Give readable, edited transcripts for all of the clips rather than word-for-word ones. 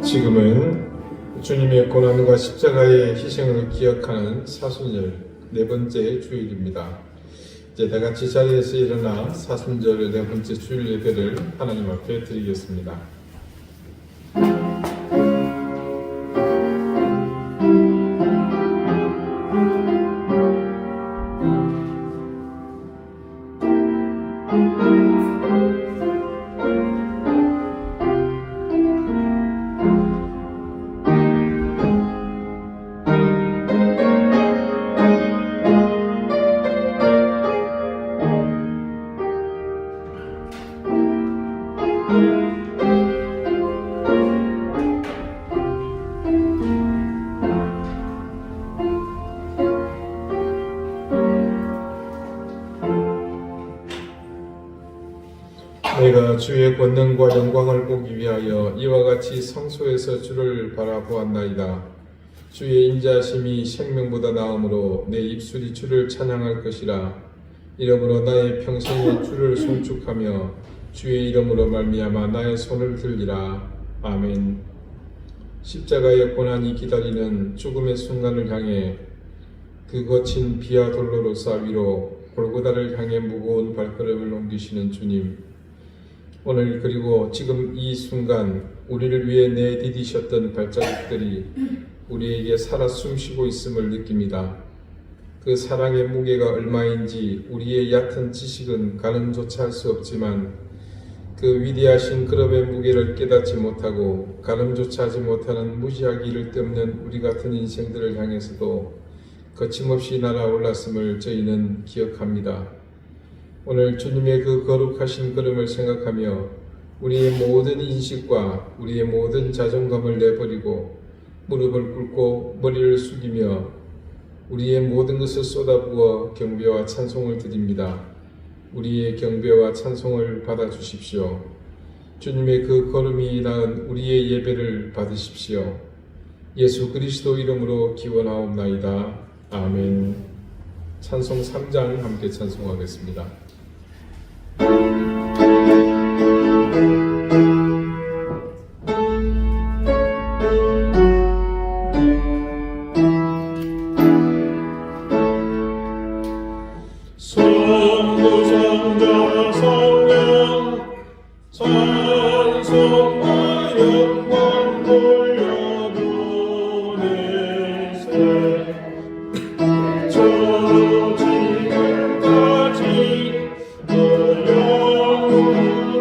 지금은 주님의 고난과 십자가의 희생을 기억하는 사순절 네 번째 주일입니다. 이제 다 같이 자리에서 일어나 사순절 네 번째 주일 예배를 하나님 앞에 드리겠습니다. 내가 주의 권능과 영광을 보기 위하여 이와 같이 성소에서 주를 바라보았나이다. 주의 인자심이 생명보다 나음으로 내 입술이 주를 찬양할 것이라. 이러므로 나의 평생에 주를 송축하며 주의 이름으로 말미암아 나의 손을 들리라. 아멘. 십자가의 고난이 기다리는 죽음의 순간을 향해 그 거친 비와 돌로로 싸위로 골고다를 향해 무거운 발걸음을 옮기시는 주님, 오늘 그리고 지금 이 순간 우리를 위해 내디디셨던 발자국들이 우리에게 살아 숨쉬고 있음을 느낍니다. 그 사랑의 무게가 얼마인지 우리의 얕은 지식은 가늠조차 할 수 없지만 그 위대하신 그룹의 무게를 깨닫지 못하고 가늠조차 하지 못하는 무지하기를 뜯는 우리 같은 인생들을 향해서도 거침없이 날아올랐음을 저희는 기억합니다. 오늘 주님의 그 거룩하신 걸음을 생각하며 우리의 모든 인식과 우리의 모든 자존감을 내버리고 무릎을 꿇고 머리를 숙이며 우리의 모든 것을 쏟아부어 경배와 찬송을 드립니다. 우리의 경배와 찬송을 받아주십시오. 주님의 그 걸음이 낳은 우리의 예배를 받으십시오. 예수 그리스도 이름으로 기원하옵나이다. 아멘. 찬송 3장 함께 찬송하겠습니다. 성부성자 성령 찬송과 영광 돌려보내세 저 지금까지 너 영원한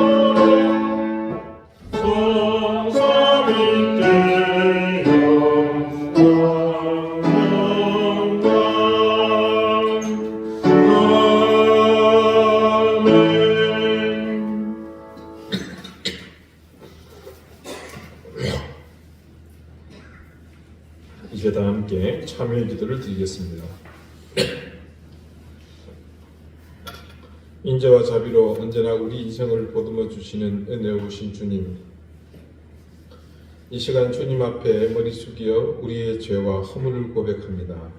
도록 성삼위 때 이제 다 함께 참여의 기도를 드리겠습니다. 인자와 자비로 언제나 우리 인생을 보듬어 주시는 은혜로우신 주님, 이 시간 주님 앞에 머리 숙여 우리의 죄와 허물을 고백합니다.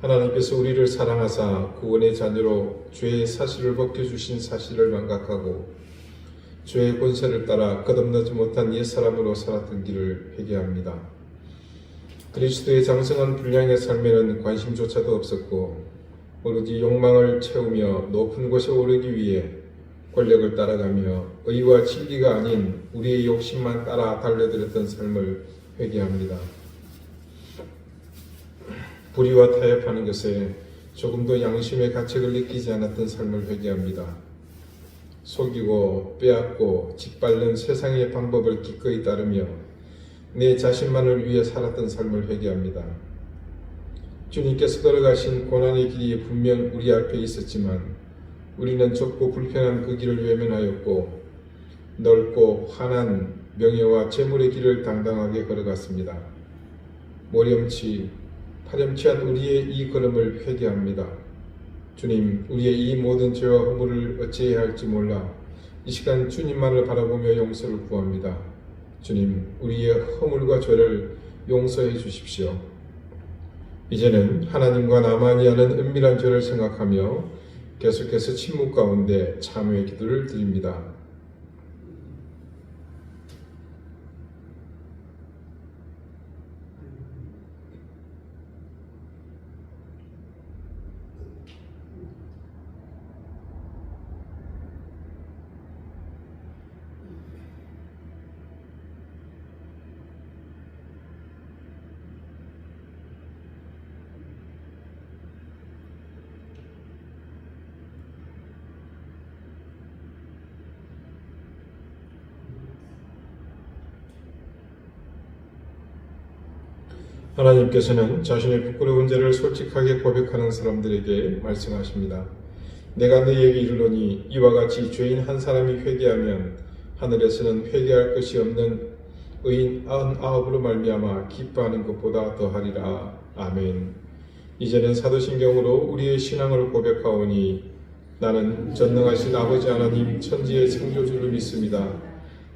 하나님께서 우리를 사랑하사 구원의 자녀로 죄의 사실을 벗겨주신 사실을 망각하고 죄의 권세를 따라 거듭나지 못한 옛사람으로 살았던 길을 회개합니다. 그리스도의 장성한 분량의 삶에는 관심조차도 없었고 오로지 욕망을 채우며 높은 곳에 오르기 위해 권력을 따라가며 의와 진리가 아닌 우리의 욕심만 따라 달려들었던 삶을 회개합니다. 불의와 타협하는 것에 조금도 양심의 가책을 느끼지 않았던 삶을 회개합니다. 속이고 빼앗고 짓밟는 세상의 방법을 기꺼이 따르며 내 자신만을 위해 살았던 삶을 회개합니다. 주님께서 걸어가신 고난의 길이 분명 우리 앞에 있었지만 우리는 좁고 불편한 그 길을 외면하였고 넓고 환한 명예와 재물의 길을 당당하게 걸어갔습니다. 모렴치 파렴치한 우리의 이 걸음을 회개합니다. 주님, 우리의 이 모든 죄와 허물을 어찌해야 할지 몰라 이 시간 주님만을 바라보며 용서를 구합니다. 주님, 우리의 허물과 죄를 용서해 주십시오. 이제는 하나님과 나만이 하는 은밀한 죄를 생각하며 계속해서 침묵 가운데 참회의 기도를 드립니다. 하나님께서는 자신의 부끄러운 죄를 솔직하게 고백하는 사람들에게 말씀하십니다. 내가 너희에게 이르노니 이와 같이 죄인 한 사람이 회개하면 하늘에서는 회개할 것이 없는 의인 99으로 말미암아 기뻐하는 것보다 더하리라. 아멘. 이제는 사도신경으로 우리의 신앙을 고백하오니 나는 전능하신 아버지 하나님 천지의 창조주를 믿습니다.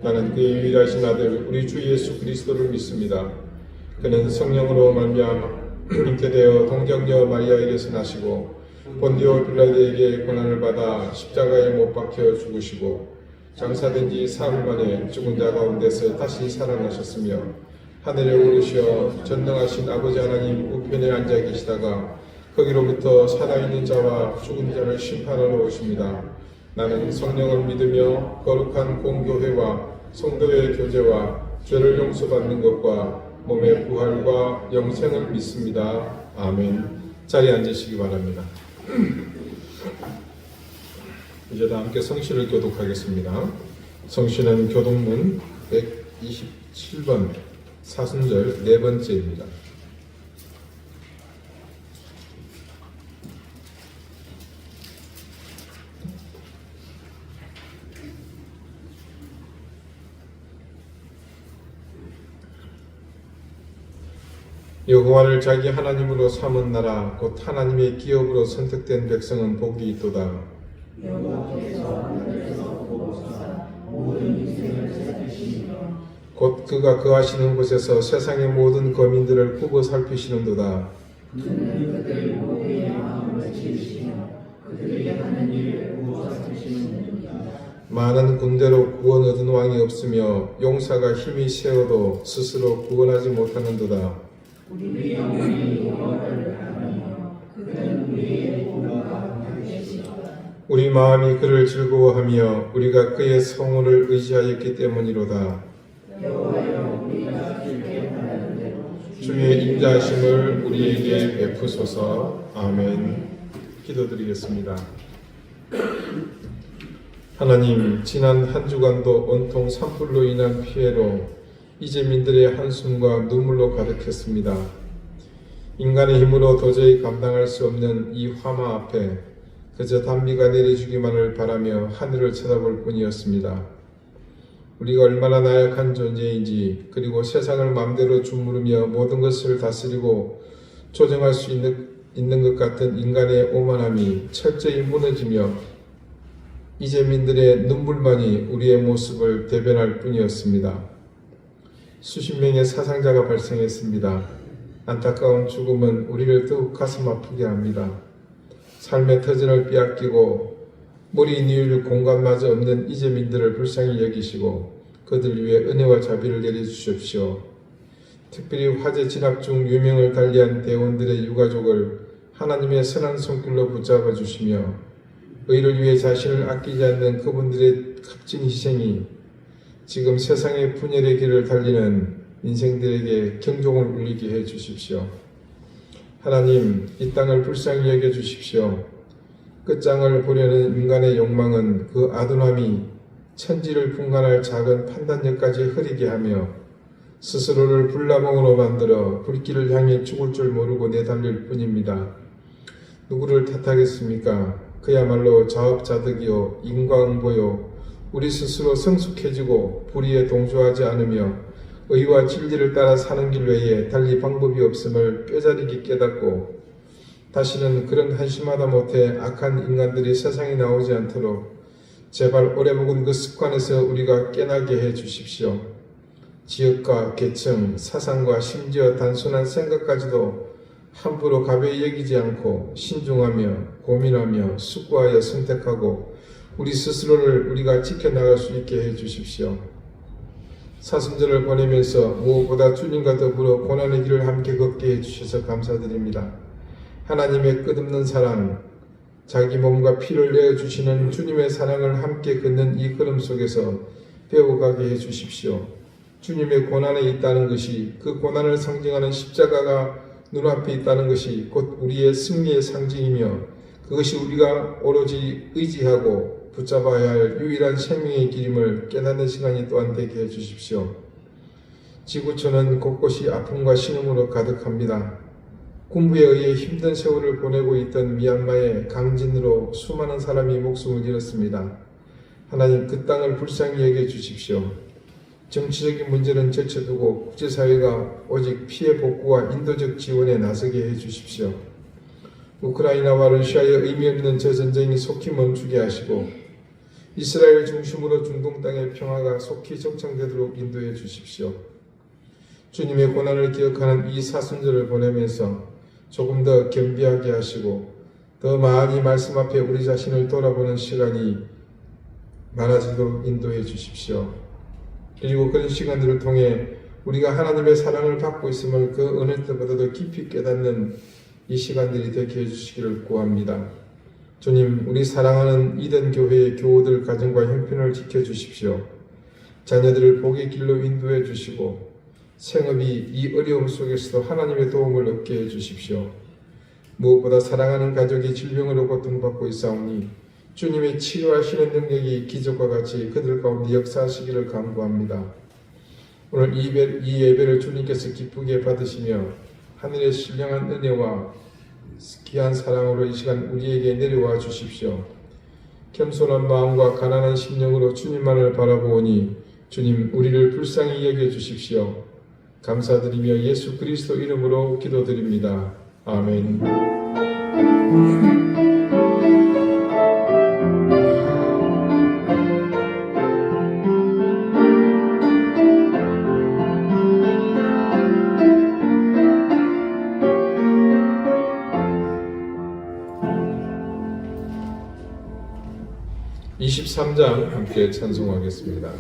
나는 그의 유일하신 아들 우리 주 예수 그리스도를 믿습니다. 그는 성령으로 말미암아 잉태 되어 동정녀 마리아에게서 나시고 본디오 빌라도에게 고난을 받아 십자가에 못 박혀 죽으시고 장사된 지 사흘 만에 죽은 자 가운데서 다시 살아나셨으며 하늘에 오르시어 전능하신 아버지 하나님 우편에 앉아 계시다가 거기로부터 살아있는 자와 죽은 자를 심판하러 오십니다. 나는 성령을 믿으며 거룩한 공교회와 성도의 교제와 죄를 용서받는 것과 몸의 부활과 영생을 믿습니다. 아멘. 자리에 앉으시기 바랍니다. 이제 다 함께 성신을 교독하겠습니다. 성신은 교독문 127번 사순절 네 번째입니다. 여호와를 자기 하나님으로 삼은 나라 곧 하나님의 기업으로 선택된 백성은 복이 있도다. 곧 그가 거하시는 곳에서 세상의 모든 거민들을 굽어 살피시는도다. 많은 군대로 구원 얻은 왕이 없으며 용사가 힘이 세어도 스스로 구원하지 못하는도다. 우리 마음이 그를 즐거워하며 우리가 그의 성호를 의지하였기 때문이로다. 주의 인자하심을 우리에게 베푸소서. 아멘. 기도드리겠습니다. 하나님, 지난 한 주간도 온통 산불로 인한 피해로 이재민들의 한숨과 눈물로 가득했습니다. 인간의 힘으로 도저히 감당할 수 없는 이 화마 앞에 그저 단비가 내려주기만을 바라며 하늘을 쳐다볼 뿐이었습니다. 우리가 얼마나 나약한 존재인지, 그리고 세상을 마음대로 주무르며 모든 것을 다스리고 조정할 수 있는 것 같은 인간의 오만함이 철저히 무너지며 이재민들의 눈물만이 우리의 모습을 대변할 뿐이었습니다. 수십 명의 사상자가 발생했습니다. 안타까운 죽음은 우리를 더욱 가슴 아프게 합니다. 삶의 터전을 빼앗기고 머리 뉘을 공간마저 없는 이재민들을 불쌍히 여기시고 그들 위해 은혜와 자비를 내려주십시오. 특별히 화재 진압 중 유명을 달리한 대원들의 유가족을 하나님의 선한 손길로 붙잡아 주시며 의를 위해 자신을 아끼지 않는 그분들의 값진 희생이 지금 세상의 분열의 길을 달리는 인생들에게 경종을 울리게 해 주십시오. 하나님, 이 땅을 불쌍히 여겨 주십시오. 끝장을 보려는 인간의 욕망은 그 아둔함이 천지를 분간할 작은 판단력까지 흐리게 하며 스스로를 불나방으로 만들어 불길을 향해 죽을 줄 모르고 내달릴 뿐입니다. 누구를 탓하겠습니까? 그야말로 자업자득이요 인과응보요 우리 스스로 성숙해지고 불의에 동조하지 않으며 의와 진리를 따라 사는 길 외에 달리 방법이 없음을 뼈저리게 깨닫고 다시는 그런 한심하다 못해 악한 인간들이 세상에 나오지 않도록 제발 오래 묵은 그 습관에서 우리가 깨나게 해 주십시오. 지역과 계층, 사상과 심지어 단순한 생각까지도 함부로 가벼이 여기지 않고 신중하며 고민하며 숙고하여 선택하고 우리 스스로를 우리가 지켜나갈 수 있게 해 주십시오. 사순절을 보내면서 무엇보다 주님과 더불어 고난의 길을 함께 걷게 해주셔서 감사드립니다. 하나님의 끝없는 사랑, 자기 몸과 피를 내어주시는 주님의 사랑을 함께 걷는 이 걸음 속에서 배워가게 해주십시오. 주님의 고난에 있다는 것이, 그 고난을 상징하는 십자가가 눈앞에 있다는 것이 곧 우리의 승리의 상징이며 그것이 우리가 오로지 의지하고 붙잡아야 할 유일한 생명의 길임을 깨닫는 시간이 또한 되게 해주십시오. 지구촌은 곳곳이 아픔과 신음으로 가득합니다. 군부에 의해 힘든 세월을 보내고 있던 미얀마의 강진으로 수많은 사람이 목숨을 잃었습니다. 하나님, 그 땅을 불쌍히 여겨 주십시오. 정치적인 문제는 제쳐두고 국제사회가 오직 피해 복구와 인도적 지원에 나서게 해 주십시오. 우크라이나와 러시아의 의미 없는 저 전쟁이 속히 멈추게 하시고 이스라엘 중심으로 중동 땅의 평화가 속히 정착되도록 인도해 주십시오. 주님의 고난을 기억하는 이 사순절을 보내면서 조금 더 겸비하게 하시고 더 많이 말씀 앞에 우리 자신을 돌아보는 시간이 많아지도록 인도해 주십시오. 그리고 그런 시간들을 통해 우리가 하나님의 사랑을 받고 있음을 그 어느 때보다도 깊이 깨닫는 이 시간들이 되게 해주시기를 구합니다. 주님, 우리 사랑하는 이든 교회의 교우들 가정과 형편을 지켜주십시오. 자녀들을 복의 길로 인도해 주시고 생업이 이 어려움 속에서도 하나님의 도움을 얻게 해주십시오. 무엇보다 사랑하는 가족이 질병으로 고통받고 있사오니 주님의 치료하시는 능력이 기적과 같이 그들 가운데 역사하시기를 간구합니다. 오늘 이 예배를 주님께서 기쁘게 받으시며 하늘의 신령한 은혜와 귀한 사랑으로 이 시간 우리에게 내려와 주십시오. 겸손한 마음과 가난한 심령으로 주님만을 바라보오니 주님, 우리를 불쌍히 여겨 주십시오. 감사드리며 예수 그리스도 이름으로 기도드립니다. 아멘. (23장) 함께 찬송하겠습니다.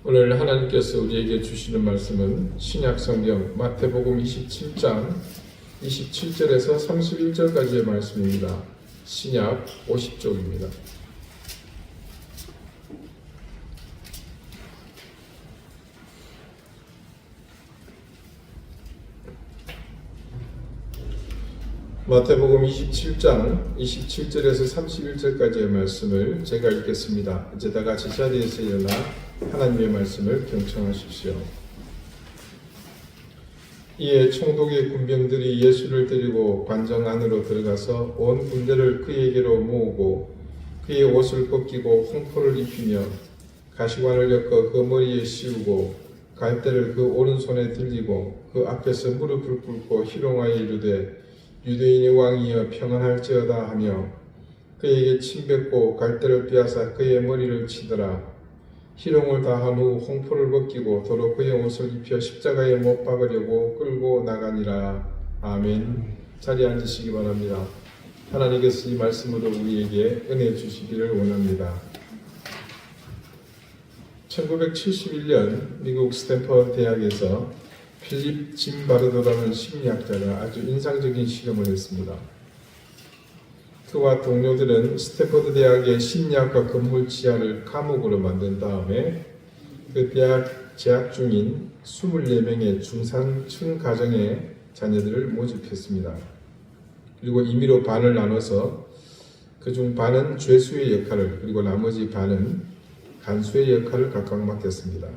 오늘 하나님께서 우리에게 주시는 말씀은 신약성경 마태복음 27장 27절에서 31절까지의 말씀입니다. 신약 50쪽입니다. 마태복음 27장 27절에서 31절까지의 말씀을 제가 읽겠습니다. 이제 다 같이 자리에서 일어나 하나님의 말씀을 경청하십시오. 이에 총독의 군병들이 예수를 데리고 관정 안으로 들어가서 온 군대를 그에게로 모으고 그의 옷을 벗기고 홍포를 입히며 가시관을 엮어 그 머리에 씌우고 갈대를 그 오른손에 들리고 그 앞에서 무릎을 꿇고 희롱하여 이르되 유대인의 왕이여 평안할지어다 하며 그에게 침뱉고 갈대를 빼앗아 그의 머리를 치더라. 희롱을 다한 후 홍포를 벗기고 도로 그의 옷을 입혀 십자가에 못 박으려고 끌고 나가니라. 아멘. 자리에 앉으시기 바랍니다. 하나님께서 이 말씀으로 우리에게 은혜 주시기를 원합니다. 1971년 미국 스탠퍼드 대학에서 필립 짐바르도라는 심리학자가 아주 인상적인 실험을 했습니다. 그와 동료들은 스탠퍼드 대학의 심리학과 건물 지하를 감옥으로 만든 다음에 그 대학 재학 중인 24명의 중산층 가정의 자녀들을 모집했습니다. 그리고 임의로 반을 나눠서 그중 반은 죄수의 역할을, 그리고 나머지 반은 간수의 역할을 각각 맡겼습니다.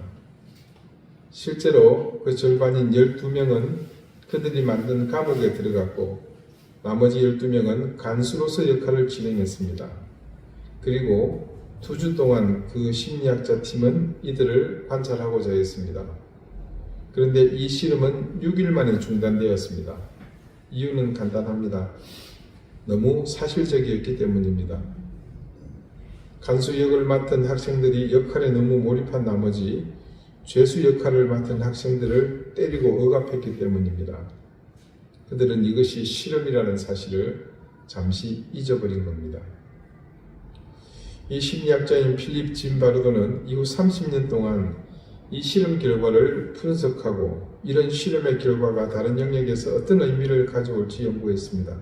실제로 그 절반인 12명은 그들이 만든 감옥에 들어갔고 나머지 12명은 간수로서 역할을 진행했습니다. 그리고 2주 동안 그 심리학자 팀은 이들을 관찰하고자 했습니다. 그런데 이 실험은 6일 만에 중단되었습니다. 이유는 간단합니다. 너무 사실적이었기 때문입니다. 간수 역을 맡은 학생들이 역할에 너무 몰입한 나머지 죄수 역할을 맡은 학생들을 때리고 억압했기 때문입니다. 그들은 이것이 실험이라는 사실을 잠시 잊어버린 겁니다. 이 심리학자인 필립 짐바르도는 이후 30년 동안 이 실험 결과를 분석하고 이런 실험의 결과가 다른 영역에서 어떤 의미를 가져올지 연구했습니다.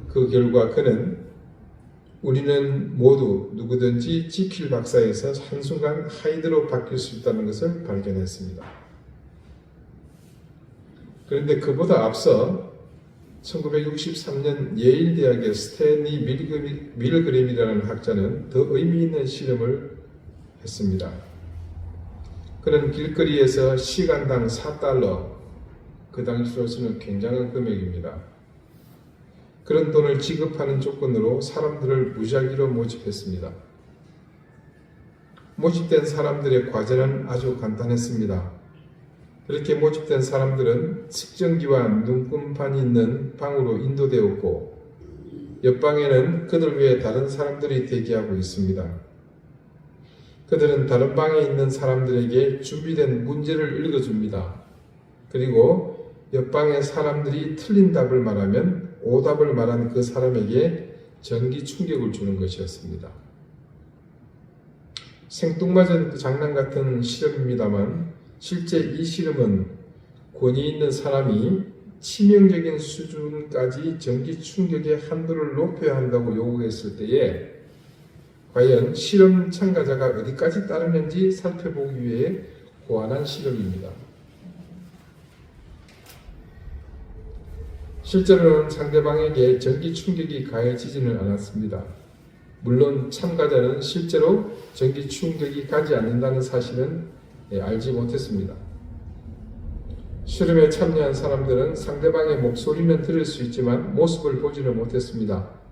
그 결과 그는 우리는 모두 누구든지 지킬 박사에서 한순간 하이드로 바뀔 수 있다는 것을 발견했습니다. 그런데 그보다 앞서 1963년 예일 대학의 스탠리 밀그램이라는 학자는 더 의미 있는 실험을 했습니다. 그는 길거리에서 시간당 $4, 그 당시로서는 굉장한 금액입니다. 그런 돈을 지급하는 조건으로 사람들을 무작위로 모집했습니다. 모집된 사람들의 과제는 아주 간단했습니다. 그렇게 모집된 사람들은 측정기와 눈금판이 있는 방으로 인도되었고 옆방에는 그들 외에 다른 사람들이 대기하고 있습니다. 그들은 다른 방에 있는 사람들에게 준비된 문제를 읽어줍니다. 그리고 옆방의 사람들이 틀린 답을 말하면 오답을 말한 그 사람에게 전기 충격을 주는 것이었습니다. 생뚱맞은 장난 같은 실험입니다만 실제 이 실험은 권위 있는 사람이 치명적인 수준까지 전기 충격의 한도를 높여야 한다고 요구했을 때에 과연 실험 참가자가 어디까지 따르는지 살펴보기 위해 고안한 실험입니다. 실제로는 상대방에게 전기 충격이 가해지지는 않았습니다. 물론 참가자는 실제로 전기 충격이 가지 않는다는 사실은 알지 못했습니다. 실험에 참여한 사람들은 상대방의 목소리는 들을 수 있지만 모습을 보지는 못했습니다.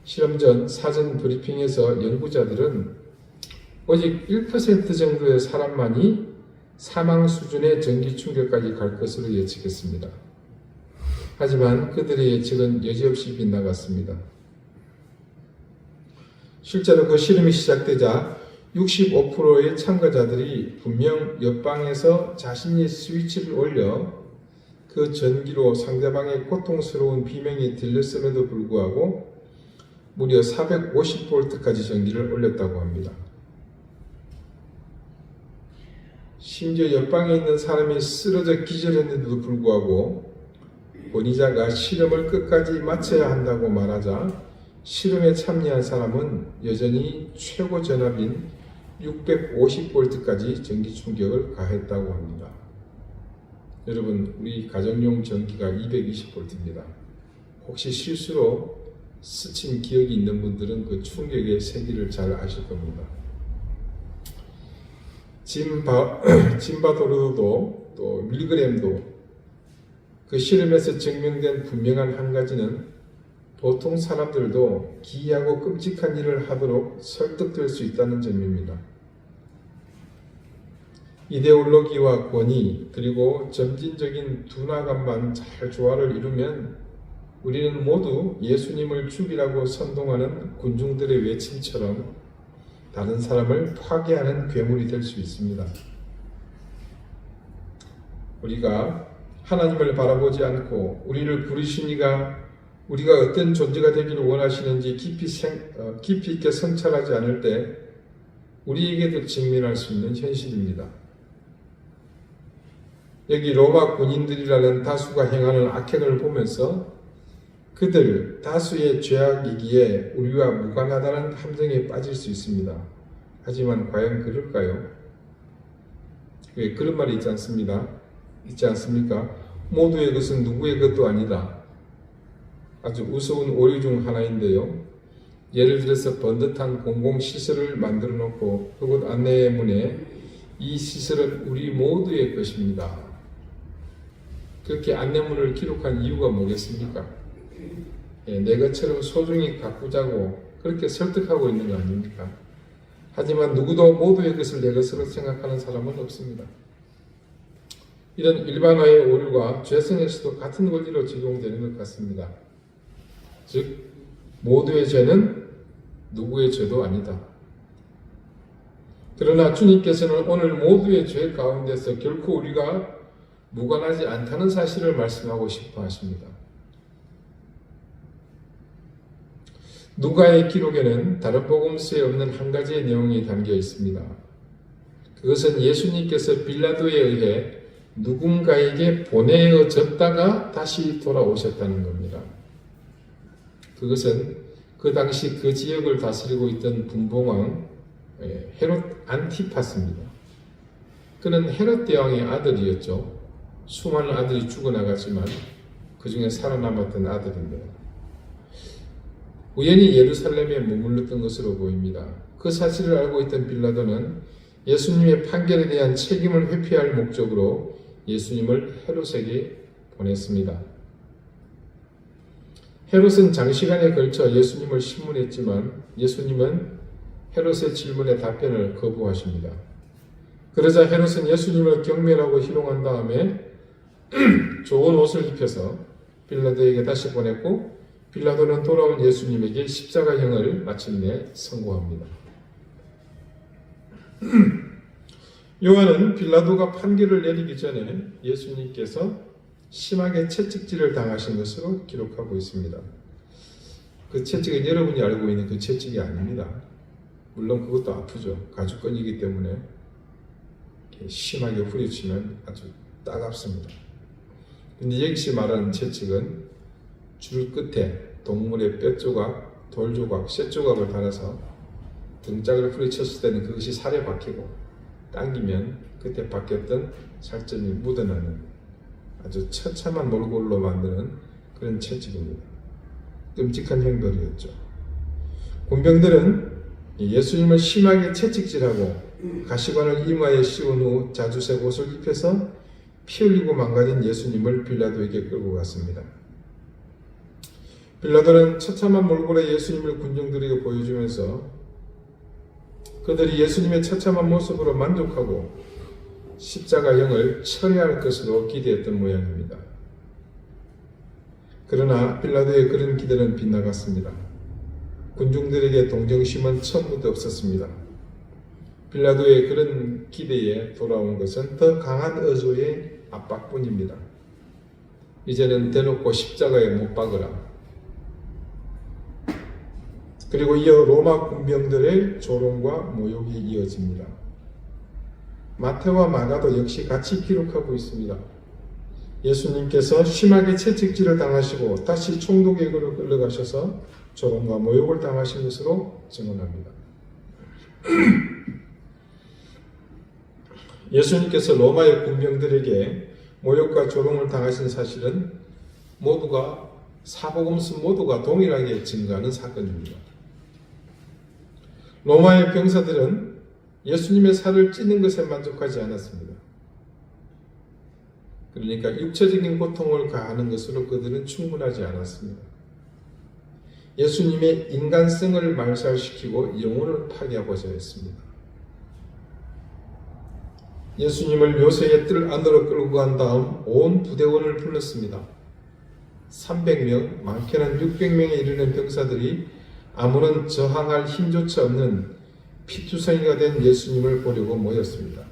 실험 전 사전 브리핑에서 연구자들은 오직 1% 정도의 사람만이 사망 수준의 전기 충격까지 갈 것으로 예측했습니다. 하지만 그들의 예측은 여지없이 빗나갔습니다. 실제로 그 실험이 시작되자 65%의 참가자들이 분명 옆방에서 자신이 스위치를 올려 그 전기로 상대방의 고통스러운 비명이 들렸음에도 불구하고 무려 450V까지 전기를 올렸다고 합니다. 심지어 옆방에 있는 사람이 쓰러져 기절했는데도 불구하고 권위자가 실험을 끝까지 마쳐야 한다고 말하자 실험에 참여한 사람은 여전히 최고 전압인 650V까지 전기 충격을 가했다고 합니다. 여러분, 우리 가정용 전기가 220V입니다. 혹시 실수로 스친 기억이 있는 분들은 그 충격의 세기를 잘 아실 겁니다. 짐바도르도 또 밀그램도 그 실험에서 증명된 분명한 한 가지는 보통 사람들도 기이하고 끔찍한 일을 하도록 설득될 수 있다는 점입니다. 이데올로기와 권위 그리고 점진적인 둔화감만 잘 조화를 이루면 우리는 모두 예수님을 죽이라고 선동하는 군중들의 외침처럼 다른 사람을 파괴하는 괴물이 될 수 있습니다. 우리가 하나님을 바라보지 않고 우리를 부르신 이가 우리가 어떤 존재가 되기를 원하시는지 깊이 있게 성찰하지 않을 때 우리에게도 직면할 수 있는 현실입니다. 여기 로마 군인들이라는 다수가 행하는 악행을 보면서 그들 다수의 죄악이기에 우리와 무관하다는 함정에 빠질 수 있습니다. 하지만 과연 그럴까요? 왜 그런 말이 있지 않습니까? 모두의 것은 누구의 것도 아니다. 아주 우스운 오류 중 하나인데요. 예를 들어서 번듯한 공공시설을 만들어 놓고 그곳 안내문에 이 시설은 우리 모두의 것입니다. 그렇게 안내문을 기록한 이유가 뭐겠습니까? 내 것처럼 소중히 가꾸자고 그렇게 설득하고 있는 거 아닙니까? 하지만 누구도 모두의 것을 내 것으로 생각하는 사람은 없습니다. 이런 일반화의 오류가 죄성에서도 같은 원리로 적용되는 것 같습니다. 즉, 모두의 죄는 누구의 죄도 아니다. 그러나 주님께서는 오늘 모두의 죄 가운데서 결코 우리가 무관하지 않다는 사실을 말씀하고 싶어 하십니다. 누가의 기록에는 다른 복음서에 없는 한 가지의 내용이 담겨 있습니다. 그것은 예수님께서 빌라도에 의해 누군가에게 보내어졌다가 다시 돌아오셨다는 겁니다. 그것은 그 당시 그 지역을 다스리고 있던 분봉왕 헤롯 안티파스입니다. 그는 헤롯 대왕의 아들이었죠. 수많은 아들이 죽어나갔지만 그 중에 살아남았던 아들입니다. 우연히 예루살렘에 머물렀던 것으로 보입니다. 그 사실을 알고 있던 빌라도는 예수님의 판결에 대한 책임을 회피할 목적으로 예수님을 헤롯에게 보냈습니다. 헤롯은 장시간에 걸쳐 예수님을 신문했지만 예수님은 헤롯의 질문에 답변을 거부하십니다. 그러자 헤롯은 예수님을 경멸하고 희롱한 다음에 좋은 옷을 입혀서 빌라도에게 다시 보냈고 빌라도는 돌아온 예수님에게 십자가형을 마침내 선고합니다. 요한은 빌라도가 판결을 내리기 전에 예수님께서 심하게 채찍질을 당하신 것으로 기록하고 있습니다. 그 채찍은 여러분이 알고 있는 그 채찍이 아닙니다. 물론 그것도 아프죠. 가죽끈이기 때문에 심하게 후려치면 아주 따갑습니다. 근데 역시 말하는 채찍은 줄 끝에 동물의 뼈 조각, 돌 조각, 쇠 조각을 달아서 등짝을 후려쳤을 때는 그것이 살에 박히고 당기면 그때 박혔던 살점이 묻어나는 아주 처참한 몰골로 만드는 그런 채찍입니다. 끔찍한 형벌이었죠. 군병들은 예수님을 심하게 채찍질하고 가시관을 이마에 씌운 후 자주색 옷을 입혀서 피 흘리고 망가진 예수님을 빌라도에게 끌고 갔습니다. 빌라도는 처참한 몰골의 예수님을 군중들에게 보여주면서 그들이 예수님의 처참한 모습으로 만족하고 십자가형을 철회할 것으로 기대했던 모양입니다. 그러나 빌라도의 그런 기대는 빗나갔습니다. 군중들에게 동정심은 처음부터 없었습니다. 빌라도의 그런 기대에 돌아온 것은 더 강한 어조의 압박뿐입니다. 이제는 대놓고 십자가에 못 박으라. 그리고 이어 로마 군병들의 조롱과 모욕이 이어집니다. 마태와 마가도 역시 같이 기록하고 있습니다. 예수님께서 심하게 채찍질을 당하시고 다시 총독에게로 끌려가셔서 조롱과 모욕을 당하신 것으로 증언합니다. 예수님께서 로마의 군병들에게 모욕과 조롱을 당하신 사실은 모두가 사복음서 모두가 동일하게 증거하는 사건입니다. 로마의 병사들은 예수님의 살을 찢는 것에 만족하지 않았습니다. 그러니까 육체적인 고통을 가하는 것으로 그들은 충분하지 않았습니다. 예수님의 인간성을 말살시키고 영혼을 파괴하고자 했습니다. 예수님을 요새의 뜰 안으로 끌고 간 다음 온 부대원을 불렀습니다. 300명, 많게는 600명에 이르는 병사들이 아무런 저항할 힘조차 없는 피투성이가 된 예수님을 보려고 모였습니다.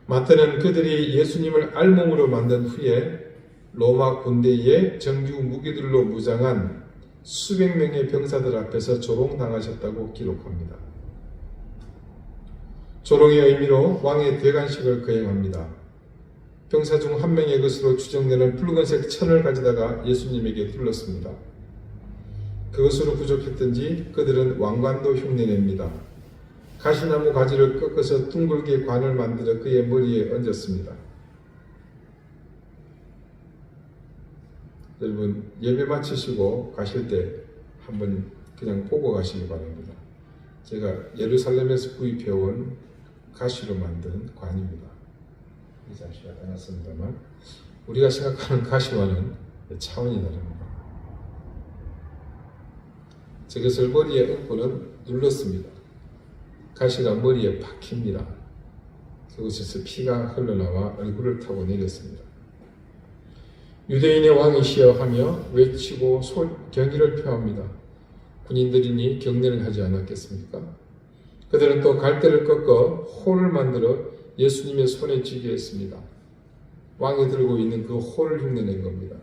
마태는 그들이 예수님을 알몸으로 만든 후에 로마 군대의 정규 무기들로 무장한 수백 명의 병사들 앞에서 조롱당하셨다고 기록합니다. 조롱의 의미로 왕의 대관식을 거행합니다. 병사 중 한 명의 것으로 추정되는 붉은색 천을 가지다가 예수님에게 둘렀습니다. 그것으로 부족했던지 그들은 왕관도 흉내냅니다. 가시나무 가지를 꺾어서 둥글게 관을 만들어 그의 머리에 얹었습니다. 여러분 예배 마치시고 가실 때 한번 그냥 보고 가시기 바랍니다. 제가 예루살렘에서 구입해온 가시로 만든 관입니다. 이 잠시가 나갔습니다만 우리가 생각하는 가시와는 차원이 다릅니다. 저것을 머리에 얹고는 눌렀습니다. 가시가 머리에 박힙니다. 그곳에서 피가 흘러나와 얼굴을 타고 내렸습니다. 유대인의 왕이시여 하며 외치고 경의를 표합니다. 군인들이니 경례를 하지 않았겠습니까? 그들은 또 갈대를 꺾어 홀을 만들어 예수님의 손에 쥐게 했습니다. 왕이 들고 있는 그 홀을 흉내낸 겁니다.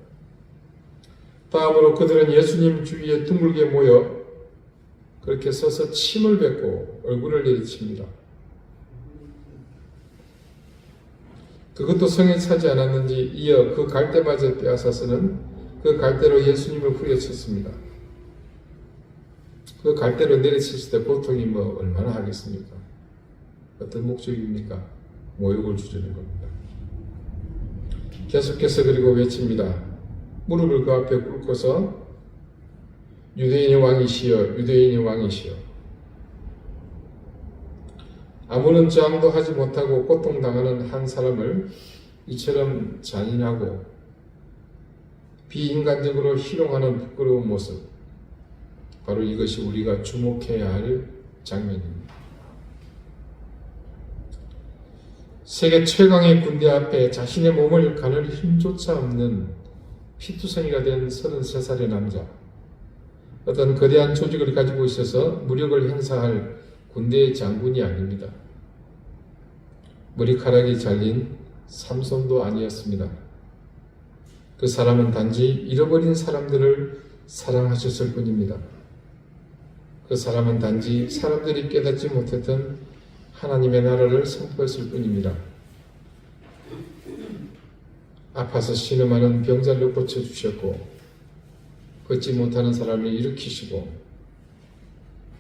다음으로 그들은 예수님 주위에 둥글게 모여 그렇게 서서 침을 뱉고 얼굴을 내리칩니다. 그것도 성에 차지 않았는지 이어 그 갈대마저 빼앗아서는 그 갈대로 예수님을 후려쳤습니다. 그 갈대로 내리쳤을 때 고통이 얼마나 하겠습니까? 어떤 목적입니까? 모욕을 주려는 겁니다. 계속해서 그리고 외칩니다. 무릎을 그 앞에 꿇고서 유대인의 왕이시여, 유대인의 왕이시여. 아무런 저항도 하지 못하고 고통당하는 한 사람을 이처럼 잔인하고 비인간적으로 희롱하는 부끄러운 모습, 바로 이것이 우리가 주목해야 할 장면입니다. 세계 최강의 군대 앞에 자신의 몸을 가눌 힘조차 없는 피투성이가 된 33살의 남자, 어떤 거대한 조직을 가지고 있어서 무력을 행사할 군대의 장군이 아닙니다. 머리카락이 잘린 삼손도 아니었습니다. 그 사람은 단지 잃어버린 사람들을 사랑하셨을 뿐입니다. 그 사람은 단지 사람들이 깨닫지 못했던 하나님의 나라를 선포했을 뿐입니다. 아파서 신음하는 병자를 고쳐주셨고, 걷지 못하는 사람을 일으키시고,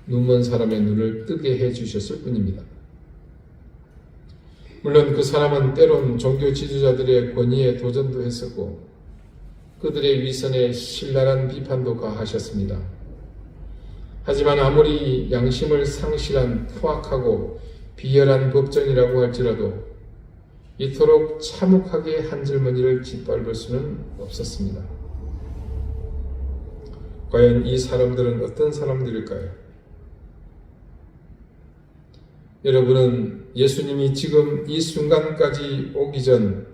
눈먼 사람의 눈을 뜨게 해주셨을 뿐입니다. 물론 그 사람은 때론 종교 지도자들의 권위에 도전도 했었고, 그들의 위선에 신랄한 비판도 가하셨습니다. 하지만 아무리 양심을 상실한 포악하고 비열한 법정이라고 할지라도 이토록 참혹하게 한 젊은이를 짓밟을 수는 없었습니다. 과연 이 사람들은 어떤 사람들일까요? 여러분은 예수님이 지금 이 순간까지 오기 전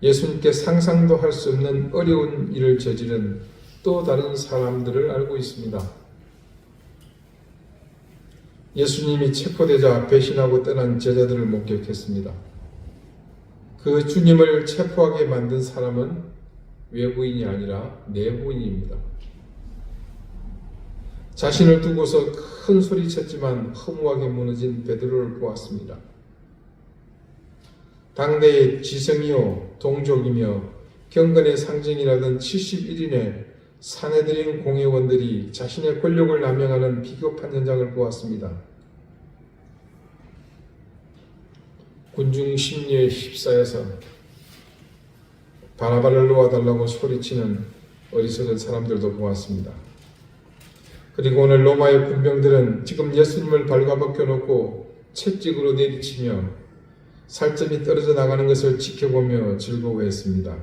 예수님께 상상도 할 수 없는 어려운 일을 저지른 또 다른 사람들을 알고 있습니다. 예수님이 체포되자 배신하고 떠난 제자들을 목격했습니다. 그 주님을 체포하게 만든 사람은 외부인이 아니라 내부인입니다. 자신을 두고서 큰 소리쳤지만 허무하게 무너진 베드로를 보았습니다. 당대의 지성이요 동족이며 경건의 상징이라던 71인의 사내들인 공회원들이 자신의 권력을 남용하는 비겁한 현장을 보았습니다. 군중 심리에 휩싸여서 바라바를 놓아달라고 소리치는 어리석은 사람들도 보았습니다. 그리고 오늘 로마의 군병들은 지금 예수님을 발가벗겨 놓고 채찍으로 내리치며 살점이 떨어져 나가는 것을 지켜보며 즐거워했습니다.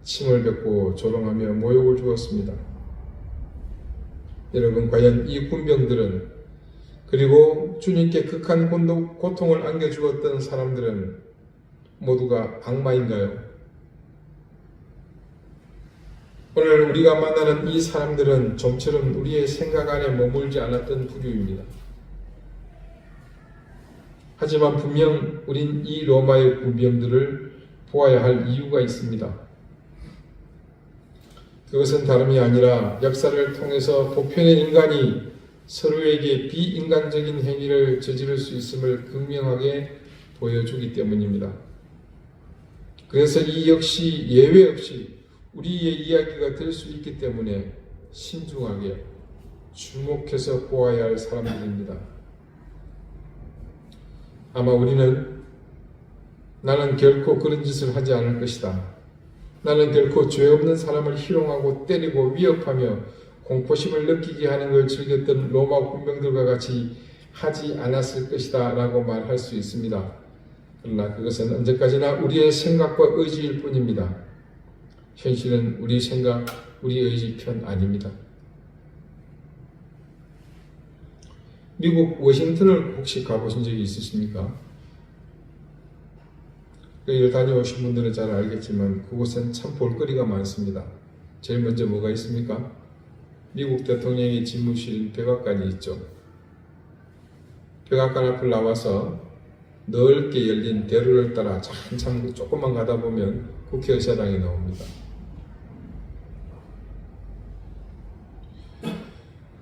침을 뱉고 조롱하며 모욕을 주었습니다. 여러분, 과연 이 군병들은, 그리고 주님께 극한 고통을 안겨주었던 사람들은 모두가 악마인가요? 오늘 우리가 만나는 이 사람들은 좀처럼 우리의 생각 안에 머물지 않았던 부류입니다. 하지만 분명 우린 이 로마의 군병들을 보아야 할 이유가 있습니다. 그것은 다름이 아니라 역사를 통해서 보편의 인간이 서로에게 비인간적인 행위를 저지를 수 있음을 극명하게 보여주기 때문입니다. 그래서 이 역시 예외 없이 우리의 이야기가 될 수 있기 때문에 신중하게 주목해서 보아야 할 사람들입니다. 아마 우리는 나는 결코 그런 짓을 하지 않을 것이다, 나는 결코 죄 없는 사람을 희롱하고 때리고 위협하며 공포심을 느끼게 하는 걸 즐겼던 로마 군병들과 같이 하지 않았을 것이다 라고 말할 수 있습니다. 그러나 그것은 언제까지나 우리의 생각과 의지일 뿐입니다. 현실은 우리 생각, 우리 의지 편 아닙니다. 미국 워싱턴을 혹시 가보신 적이 있으십니까? 여기를 다녀오신 분들은 잘 알겠지만 그곳엔 참 볼거리가 많습니다. 제일 먼저 뭐가 있습니까? 미국 대통령의 집무실인 백악관이 있죠. 백악관 앞을 나와서 넓게 열린 대로를 따라 한참 조금만 가다 보면 국회의사당이 나옵니다.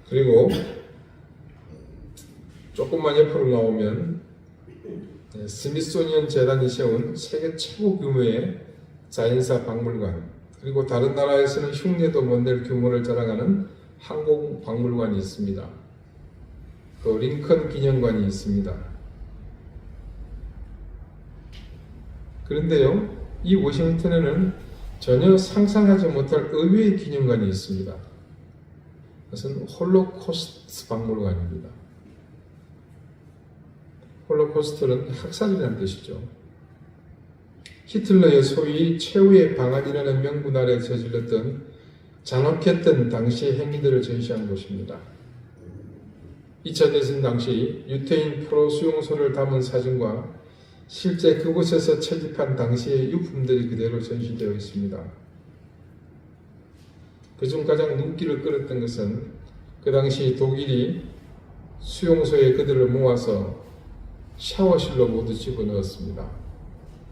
그리고 조금만 옆으로 나오면 스미소니언 재단이 세운 세계 최고 규모의 자연사 박물관, 그리고 다른 나라에서는 흉내도 못 낼 규모를 자랑하는 항공박물관이 있습니다. 또 링컨 기념관이 있습니다. 그런데요, 이 워싱턴에는 전혀 상상하지 못할 의외의 기념관이 있습니다. 그것은 홀로코스트 박물관입니다. 홀로코스트는 학살이라는 뜻이죠. 히틀러의 소위 최후의 방안이라는 명분 아래 저질렀던 잔혹했던 당시의 행위들을 전시한 곳입니다. 2차 대전 당시 유태인 포로 수용소를 담은 사진과 실제 그곳에서 채집한 당시의 유품들이 그대로 전시되어 있습니다. 그중 가장 눈길을 끌었던 것은 그 당시 독일이 수용소에 그들을 모아서 샤워실로 모두 집어넣었습니다.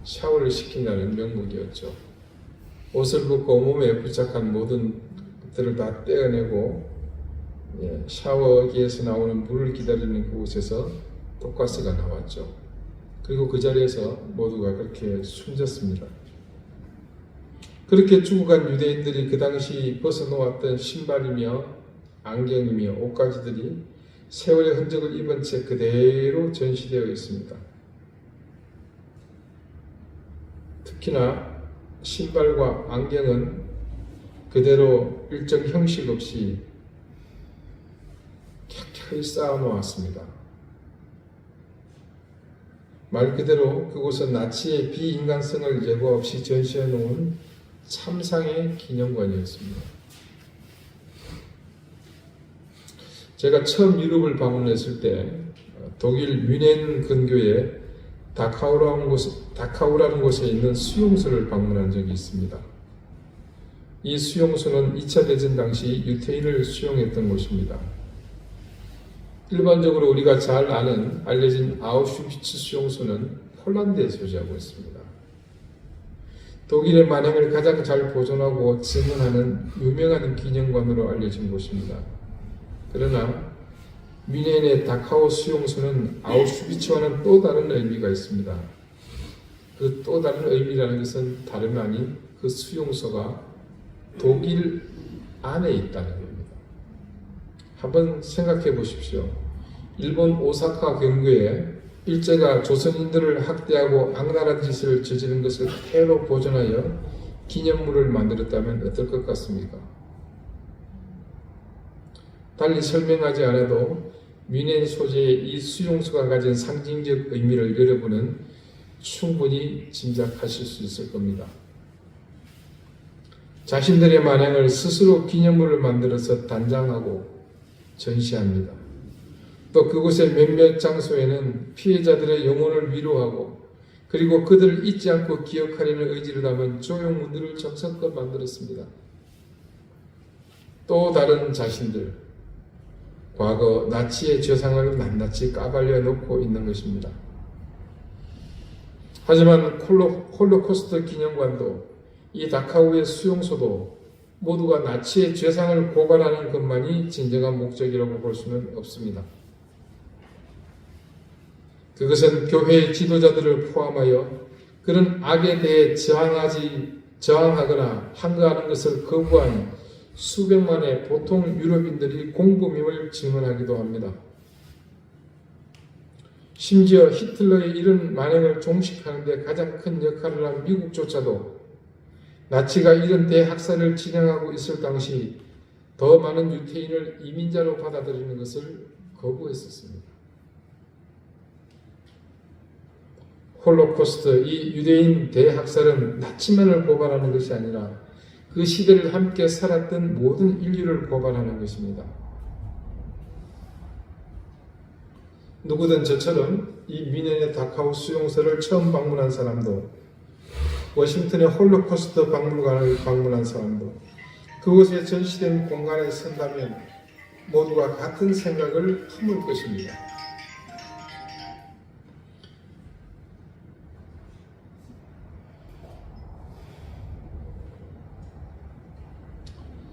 샤워를 시킨다는 명목이었죠. 옷을 벗고 몸에 부착한 모든 것들을 다 떼어내고 샤워기에서 나오는 물을 기다리는 그곳에서 독가스가 나왔죠. 그리고 그 자리에서 모두가 그렇게 숨졌습니다. 그렇게 죽어간 유대인들이 그 당시 벗어놓았던 신발이며 안경이며 옷가지들이 세월의 흔적을 입은 채 그대로 전시되어 있습니다. 특히나 신발과 안경은 그대로 일정 형식 없이 켜켜이 쌓아놓았습니다. 말 그대로 그곳은 나치의 비인간성을 예고 없이 전시해 놓은 참상의 기념관이었습니다. 제가 처음 유럽을 방문했을 때 독일 뮌헨 근교에 다카우라는 곳에 있는 수용소를 방문한 적이 있습니다. 이 수용소는 2차 대전 당시 유태인을 수용했던 곳입니다. 일반적으로 우리가 잘 아는 알려진 아우슈비츠 수용소는 폴란드에 소재하고 있습니다. 독일의 만행을 가장 잘 보존하고 증언하는 유명한 기념관으로 알려진 곳입니다. 그러나 뮌헨의 다카우 수용소는 아우슈비츠와는 또 다른 의미가 있습니다. 그 또 다른 의미라는 것은 다름이 아닌 그 수용소가 독일 안에 있다는 겁니다. 한번 생각해 보십시오. 일본 오사카 경구에 일제가 조선인들을 학대하고 악랄한 짓을 저지른 것을 그대로 보존하여 기념물을 만들었다면 어떨 것 같습니까? 달리 설명하지 않아도 뮌헨 소재의 이 수용소가 가진 상징적 의미를 여러분은 충분히 짐작하실 수 있을 겁니다. 자신들의 만행을 스스로 기념물을 만들어서 단장하고 전시합니다. 또 그곳의 몇몇 장소에는 피해자들의 영혼을 위로하고 그리고 그들을 잊지 않고 기억하려는 의지를 담은 조형문들을 정성껏 만들었습니다. 또 다른 자신들, 과거 나치의 죄상을 낱낱이 까발려 놓고 있는 것입니다. 하지만 홀로코스트 기념관도 이 다카우의 수용소도 모두가 나치의 죄상을 고발하는 것만이 진정한 목적이라고 볼 수는 없습니다. 그것은 교회의 지도자들을 포함하여 그런 악에 대해 저항하거나 항거하는 것을 거부한 수백만의 보통 유럽인들이 공범임을 증언하기도 합니다. 심지어 히틀러의 이런 만행을 종식하는 데 가장 큰 역할을 한 미국조차도 나치가 이런 대학살을 진행하고 있을 당시 더 많은 유태인을 이민자로 받아들이는 것을 거부했었습니다. 홀로코스트, 이 유대인 대학살은 나치만을 고발하는 것이 아니라 그 시대를 함께 살았던 모든 인류를 고발하는 것입니다. 누구든 저처럼 이 미넨의 다카우 수용소를 처음 방문한 사람도, 워싱턴의 홀로코스트 박물관을 방문한 사람도, 그곳에 전시된 공간에 선다면 모두가 같은 생각을 품을 것입니다.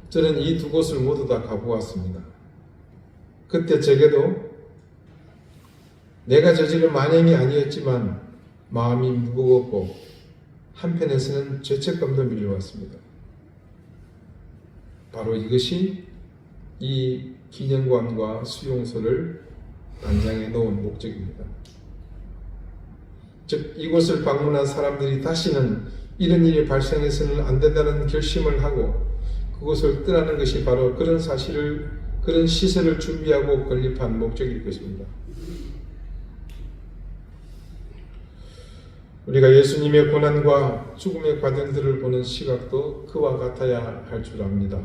저는 이 두 곳을 모두 다 가보았습니다. 그때 제게도 내가 저지른 만행이 아니었지만 마음이 무거웠고 한편에서는 죄책감도 밀려왔습니다. 바로 이것이 이 기념관과 수용소를 단장해 놓은 목적입니다. 즉, 이곳을 방문한 사람들이 다시는 이런 일이 발생해서는 안 된다는 결심을 하고 그곳을 떠나는 것이 바로 그런 시설을 준비하고 건립한 목적일 것입니다. 우리가 예수님의 고난과 죽음의 과정들을 보는 시각도 그와 같아야 할 줄 압니다.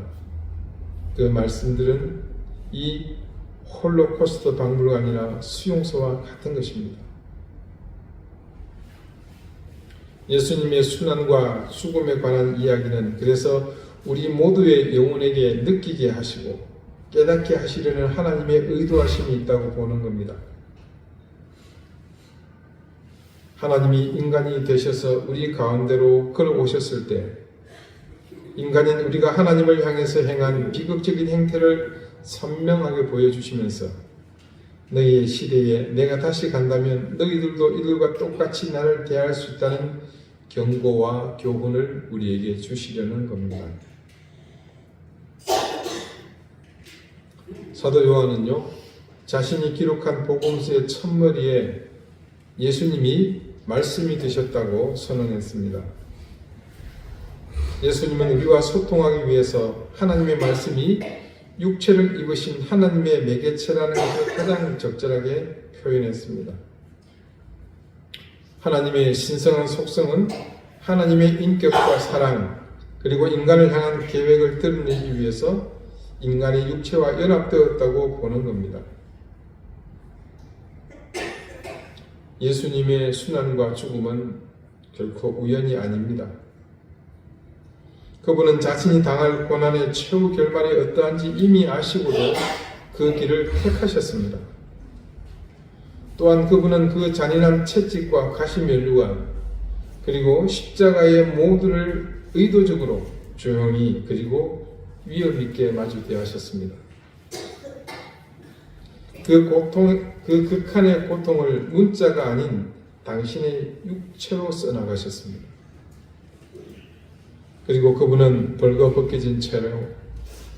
그 말씀들은 이 홀로코스트 박물관이나 수용소와 같은 것입니다. 예수님의 순환과 죽음에 관한 이야기는 그래서 우리 모두의 영혼에게 느끼게 하시고 깨닫게 하시려는 하나님의 의도하심이 있다고 보는 겁니다. 하나님이 인간이 되셔서 우리 가운데로 걸어오셨을 때 인간인 우리가 하나님을 향해서 행한 비극적인 행태를 선명하게 보여주시면서 너희의 시대에 내가 다시 간다면 너희들도 이들과 똑같이 나를 대할 수 있다는 경고와 교훈을 우리에게 주시려는 겁니다. 사도 요한은요, 자신이 기록한 복음서의 첫머리에 예수님이 말씀이 되셨다고 선언했습니다. 예수님은 우리와 소통하기 위해서 하나님의 말씀이 육체를 입으신 하나님의 매개체라는 것을 가장 적절하게 표현했습니다. 하나님의 신성한 속성은 하나님의 인격과 사랑 그리고 인간을 향한 계획을 드러내기 위해서 인간의 육체와 연합되었다고 보는 겁니다. 예수님의 순환과 죽음은 결코 우연이 아닙니다. 그분은 자신이 당할 고난의 최후 결말이 어떠한지 이미 아시고도 그 길을 택하셨습니다. 또한 그분은 그 잔인한 채찍과 가시면류관 그리고 십자가의 모두를 의도적으로 조용히 그리고 위험 있게 마주 대하셨습니다. 그 극한의 고통을 문자가 아닌 당신의 육체로 써나가셨습니다. 그리고 그분은 벌거벗겨진 채로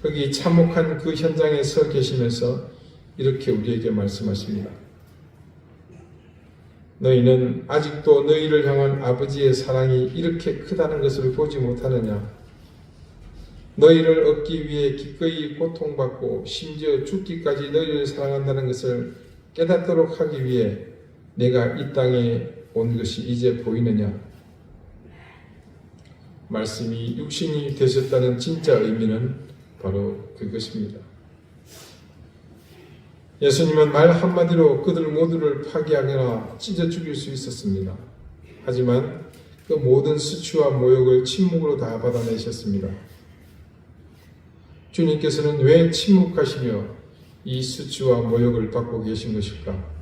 거기 참혹한 그 현장에 서 계시면서 이렇게 우리에게 말씀하십니다. 너희는 아직도 너희를 향한 아버지의 사랑이 이렇게 크다는 것을 보지 못하느냐? 너희를 얻기 위해 기꺼이 고통받고 심지어 죽기까지 너희를 사랑한다는 것을 깨닫도록 하기 위해 내가 이 땅에 온 것이 이제 보이느냐? 말씀이 육신이 되셨다는 진짜 의미는 바로 그것입니다. 예수님은 말 한마디로 그들 모두를 파괴하거나 찢어 죽일 수 있었습니다. 하지만 그 모든 수치와 모욕을 침묵으로 다 받아내셨습니다. 주님께서는 왜 침묵하시며 이 수치와 모욕을 받고 계신 것일까?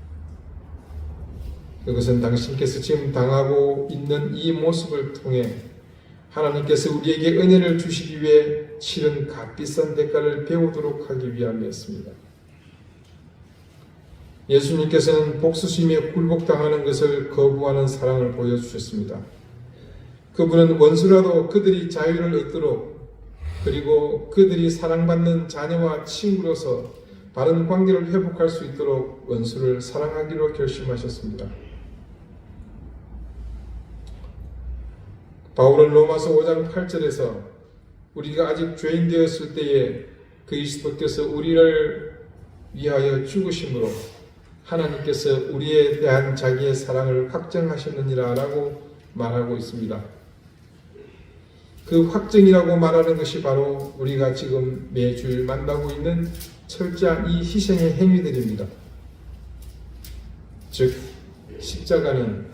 그것은 당신께서 지금 당하고 있는 이 모습을 통해 하나님께서 우리에게 은혜를 주시기 위해 치른 값비싼 대가를 배우도록 하기 위함이었습니다. 예수님께서는 복수심에 굴복당하는 것을 거부하는 사랑을 보여주셨습니다. 그분은 원수라도 그들이 자유를 얻도록 그리고 그들이 사랑받는 자녀와 친구로서 바른 관계를 회복할 수 있도록 원수를 사랑하기로 결심하셨습니다. 바울은 로마서 5장 8절에서 우리가 아직 죄인 되었을 때에 그리스도께서 우리를 위하여 죽으심으로 하나님께서 우리에 대한 자기의 사랑을 확정하셨느니라 라고 말하고 있습니다. 그 확정이라고 말하는 것이 바로 우리가 지금 매주일 만나고 있는 철저한 이 희생의 행위들입니다. 즉 십자가는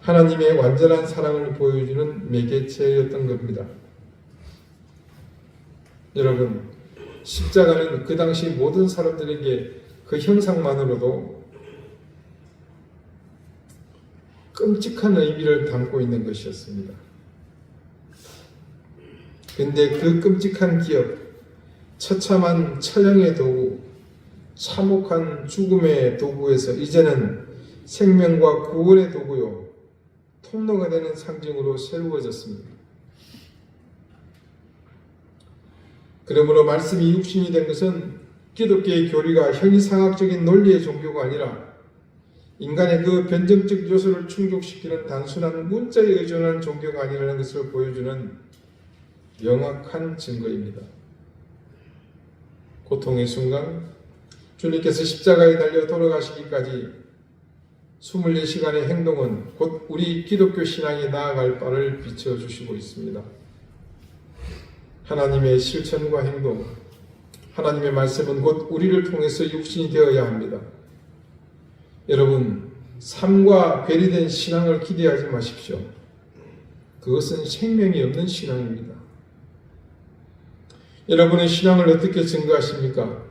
하나님의 완전한 사랑을 보여주는 매개체였던 겁니다. 여러분, 십자가는 그 당시 모든 사람들에게 그 형상만으로도 끔찍한 의미를 담고 있는 것이었습니다. 근데 그 끔찍한 기억, 처참한 처형의 도구, 참혹한 죽음의 도구에서 이제는 생명과 구원의 도구요, 통로가 되는 상징으로 세워졌습니다. 그러므로 말씀이 육신이 된 것은 기독교의 교리가 형이상학적인 논리의 종교가 아니라 인간의 그 변정적 요소를 충족시키는 단순한 문자에 의존한 종교가 아니라는 것을 보여주는 명확한 증거입니다. 고통의 순간 주님께서 십자가에 달려 돌아가시기까지 24시간의 행동은 곧 우리 기독교 신앙이 나아갈 바를 비춰주시고 있습니다. 하나님의 실천과 행동, 하나님의 말씀은 곧 우리를 통해서 육신이 되어야 합니다. 여러분, 삶과 괴리된 신앙을 기대하지 마십시오. 그것은 생명이 없는 신앙입니다. 여러분의 신앙을 어떻게 증거하십니까?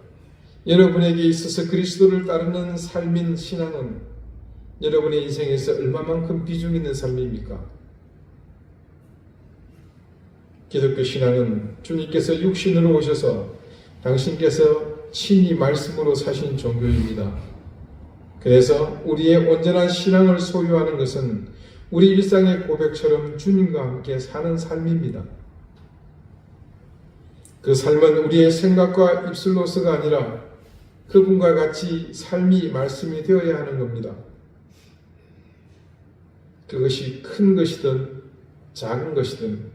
여러분에게 있어서 그리스도를 따르는 삶인 신앙은 여러분의 인생에서 얼마만큼 비중 있는 삶입니까? 기독교 신앙은 주님께서 육신으로 오셔서 당신께서 친히 말씀으로 사신 종교입니다. 그래서 우리의 온전한 신앙을 소유하는 것은 우리 일상의 고백처럼 주님과 함께 사는 삶입니다. 그 삶은 우리의 생각과 입술로서가 아니라 그분과 같이 삶이 말씀이 되어야 하는 겁니다. 그것이 큰 것이든 작은 것이든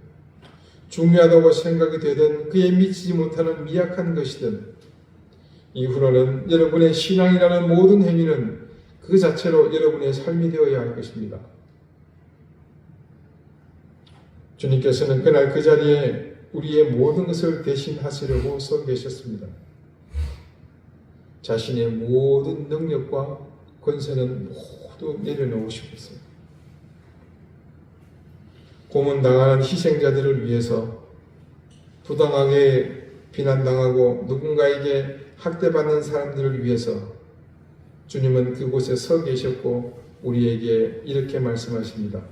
중요하다고 생각이 되든 그에 미치지 못하는 미약한 것이든 이후로는 여러분의 신앙이라는 모든 행위는 그 자체로 여러분의 삶이 되어야 할 것입니다. 주님께서는 그날 그 자리에 우리의 모든 것을 대신하시려고 서 계셨습니다. 자신의 모든 능력과 권세는 모두 내려놓으시겠어요. 고문당하는 희생자들을 위해서 부당하게 비난당하고 누군가에게 학대받는 사람들을 위해서 주님은 그곳에 서 계셨고 우리에게 이렇게 말씀하십니다.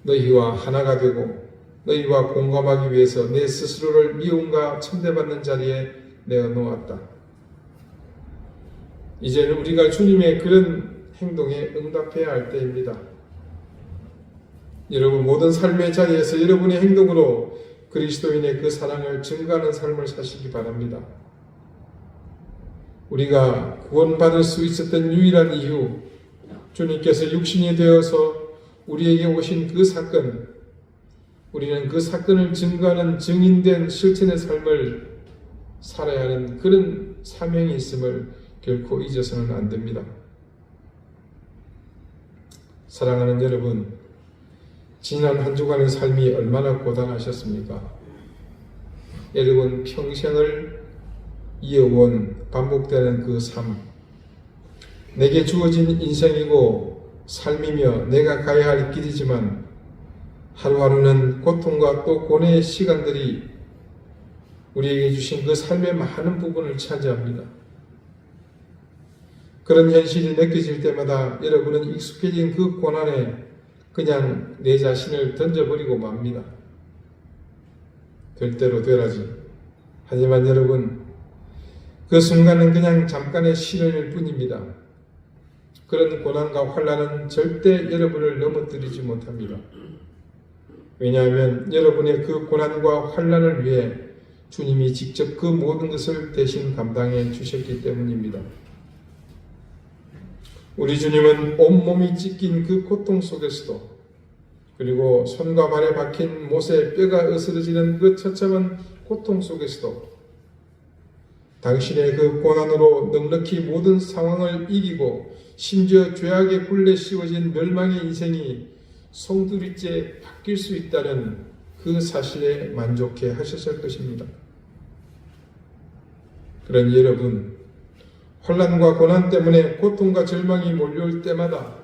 너희와 하나가 되고 너희와 공감하기 위해서 내 스스로를 미움과 천대받는 자리에 내어 놓았다. 이제는 우리가 주님의 그런 행동에 응답해야 할 때입니다. 여러분, 모든 삶의 자리에서 여러분의 행동으로 그리스도인의 그 사랑을 증거하는 삶을 사시기 바랍니다. 우리가 구원받을 수 있었던 유일한 이유, 주님께서 육신이 되어서 우리에게 오신 그 사건, 우리는 그 사건을 증거하는 증인된 실천의 삶을 살아야 하는 그런 사명이 있음을 결코 잊어서는 안 됩니다. 사랑하는 여러분, 지난 한 주간의 삶이 얼마나 고단하셨습니까? 여러분 평생을 이어온 반복되는 그 삶, 내게 주어진 인생이고 삶이며 내가 가야 할 길이지만 하루하루는 고통과 또 고뇌의 시간들이 우리에게 주신 그 삶의 많은 부분을 차지합니다. 그런 현실이 느껴질 때마다 여러분은 익숙해진 그 고난에 그냥 내 자신을 던져버리고 맙니다. 될 대로 되라지. 하지만 여러분, 그 순간은 그냥 잠깐의 시련일 뿐입니다. 그런 고난과 환난은 절대 여러분을 넘어뜨리지 못합니다. 왜냐하면 여러분의 그 고난과 환난을 위해 주님이 직접 그 모든 것을 대신 감당해 주셨기 때문입니다. 우리 주님은 온몸이 찢긴 그 고통 속에서도, 그리고 손과 발에 박힌 못에 뼈가 으스러지는 그 처참한 고통 속에서도 당신의 그 고난으로 넉넉히 모든 상황을 이기고 심지어 죄악의 굴레 씌워진 멸망의 인생이 송두리째 바뀔 수 있다는 그 사실에 만족해 하셨을 것입니다. 그런 여러분, 혼란과 고난 때문에 고통과 절망이 몰려올 때마다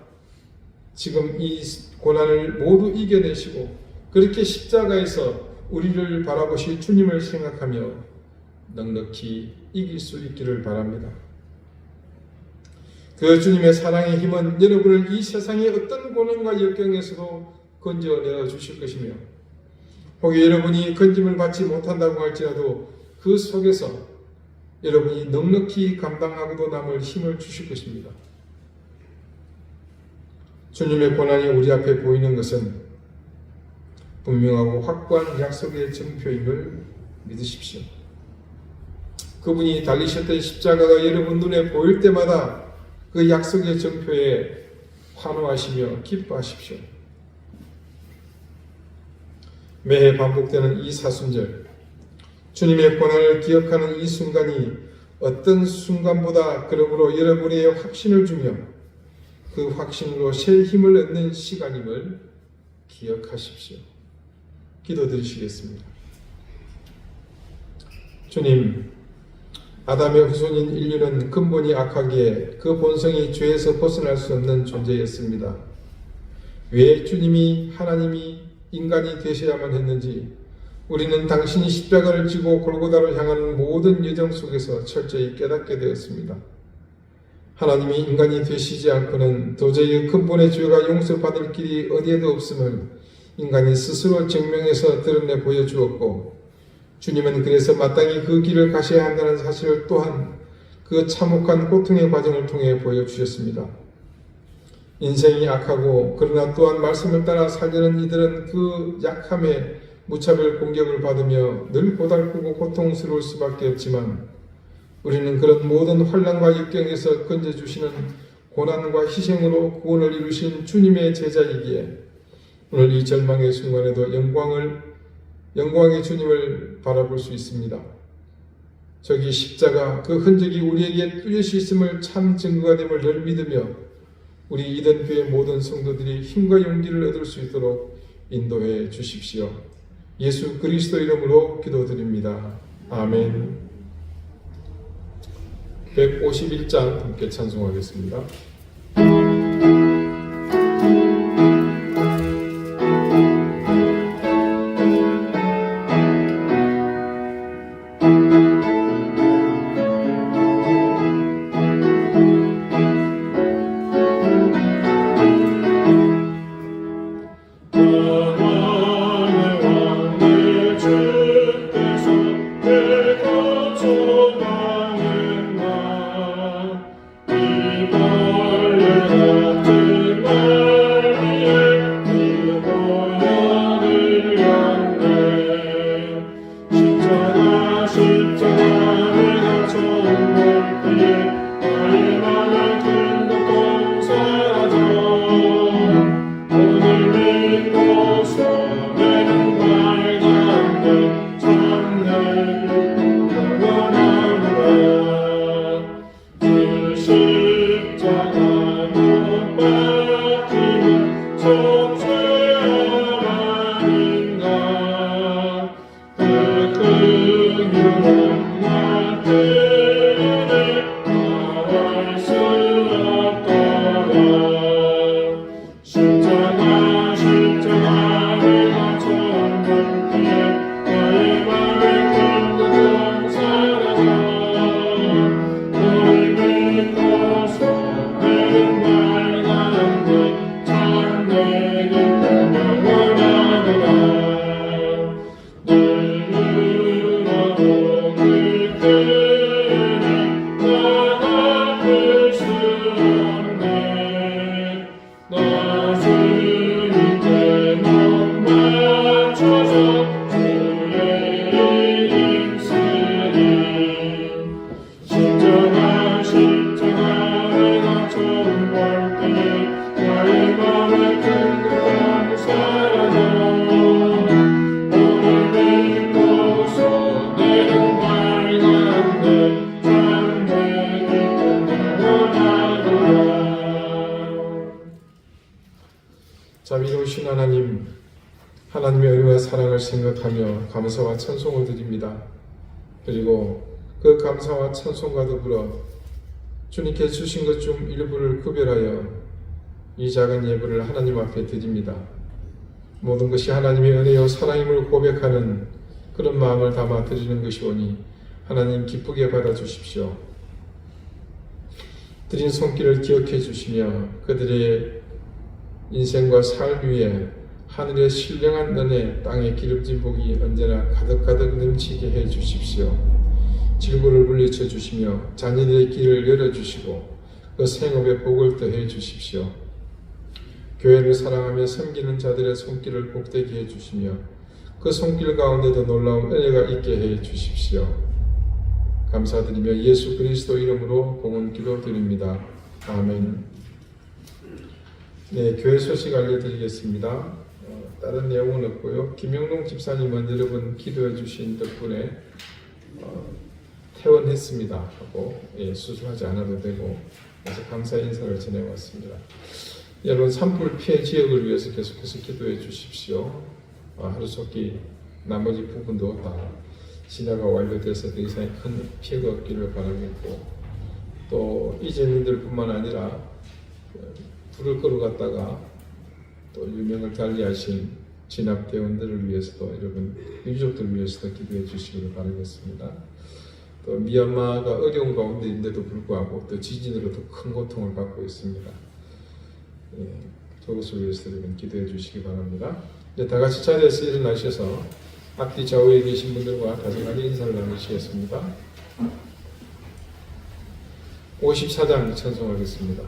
지금 이 고난을 모두 이겨내시고 그렇게 십자가에서 우리를 바라보실 주님을 생각하며 넉넉히 이길 수 있기를 바랍니다. 그 주님의 사랑의 힘은 여러분을 이 세상의 어떤 고난과 역경에서도 건져내어 주실 것이며 혹여 여러분이 건짐을 받지 못한다고 할지라도 그 속에서 여러분이 넉넉히 감당하고도 남을 힘을 주실 것입니다. 주님의 고난이 우리 앞에 보이는 것은 분명하고 확고한 약속의 증표임을 믿으십시오. 그분이 달리셨던 십자가가 여러분 눈에 보일 때마다 그 약속의 증표에 환호하시며 기뻐하십시오. 매해 반복되는 이 사순절, 주님의 고난을 기억하는 이 순간이 어떤 순간보다 그러므로 여러분에게 확신을 주며 그 확신으로 새 힘을 얻는 시간임을 기억하십시오. 기도드리시겠습니다. 주님, 아담의 후손인 인류는 근본이 악하기에 그 본성이 죄에서 벗어날 수 없는 존재였습니다. 왜 주님이 하나님이 인간이 되셔야만 했는지 우리는 당신이 십자가를 지고 골고다로 향하는 모든 여정 속에서 철저히 깨닫게 되었습니다. 하나님이 인간이 되시지 않고는 도저히 근본의 죄가 용서받을 길이 어디에도 없음을 인간이 스스로 증명해서 드러내 보여주었고 주님은 그래서 마땅히 그 길을 가셔야 한다는 사실을 또한 그 참혹한 고통의 과정을 통해 보여주셨습니다. 인생이 악하고 그러나 또한 말씀을 따라 살려는 이들은 그 약함에 무차별 공격을 받으며 늘 고달프고 고통스러울 수밖에 없지만 우리는 그런 모든 환난과 역경에서 건져주시는 고난과 희생으로 구원을 이루신 주님의 제자이기에 오늘 이 절망의 순간에도 영광의 주님을 바라볼 수 있습니다. 저기 십자가 그 흔적이 우리에게 뚫릴 수 있음을 참 증거가 됨을 늘 믿으며 우리 이든교회 모든 성도들이 힘과 용기를 얻을 수 있도록 인도해 주십시오. 예수 그리스도 이름으로 기도드립니다. 아멘. 151장 함께 찬송하겠습니다. 이 하나님의 사랑을 생각하며 감사와 찬송을 드립니다. 그리고 그 감사와 찬송과 더불어 주님께 주신 것 중 일부를 구별하여 이 작은 예물을 하나님 앞에 드립니다. 모든 것이 하나님의 은혜요 사랑임을 고백하는 그런 마음을 담아 드리는 것이오니 하나님 기쁘게 받아주십시오. 드린 손길을 기억해 주시며 그들의 인생과 삶 위에 하늘의 신령한 은혜, 땅의 기름진 복이 언제나 가득가득 넘치게 해 주십시오. 질고를 물리쳐 주시며 자녀들의 길을 열어주시고 그 생업의 복을 더해 주십시오. 교회를 사랑하며 섬기는 자들의 손길을 복되게 해 주시며 그 손길 가운데도 놀라운 은혜가 있게 해 주십시오. 감사드리며 예수 그리스도 이름으로 공헌 기도드립니다. 아멘. 네, 교회 소식 알려드리겠습니다. 다른 내용은 없고요. 김영동 집사님은 여러분 기도해 주신 덕분에 퇴원했습니다 하고 수술하지 않아도 되고 그래서 감사 인사를 전해왔습니다. 여러분 산불 피해 지역을 위해서 계속해서 기도해 주십시오. 하루속히 나머지 부분도 다 진화가 완료돼서 더 이상 큰 피해가 없기를 바라겠고 또 이재민들 뿐만 아니라 불을 끌어갔다가 또 유명을 달리하신 진압대원들을 위해서도 여러분 유족들 위해서도 기도해 주시기를 바라겠습니다. 또 미얀마가 어려운 가운데인데도 불구하고 또 지진으로 더 큰 고통을 받고 있습니다. 그것을 위해서 여러분 기도해 주시기 바랍니다. 이제 다 같이 자리에서 일어나셔서 앞뒤 좌우에 계신 분들과 다정하게 인사를 나누시겠습니다. 54장 찬송하겠습니다.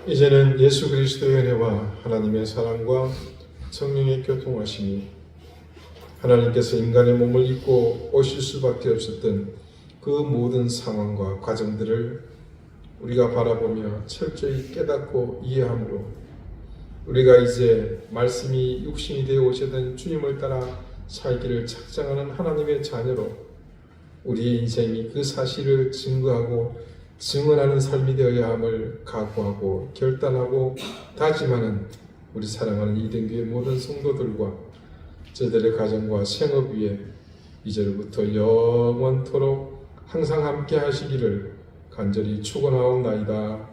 이제는 예수 그리스도의 은혜와 하나님의 사랑과 성령의 교통하심이 하나님께서 인간의 몸을 입고 오실 수밖에 없었던 그 모든 상황과 과정들을 우리가 바라보며 철저히 깨닫고 이해함으로 우리가 이제 말씀이 육신이 되어 오시던 주님을 따라 살기를 작정하는 하나님의 자녀로 우리의 인생이 그 사실을 증거하고 증언하는 삶이 되어야 함을 각오하고 결단하고 다짐하는 우리 사랑하는 이den교회 모든 성도들과 저들의 가정과 생업 위에 이제로부터 영원토록 항상 함께 하시기를 간절히 축원하옵나이다.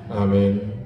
아멘.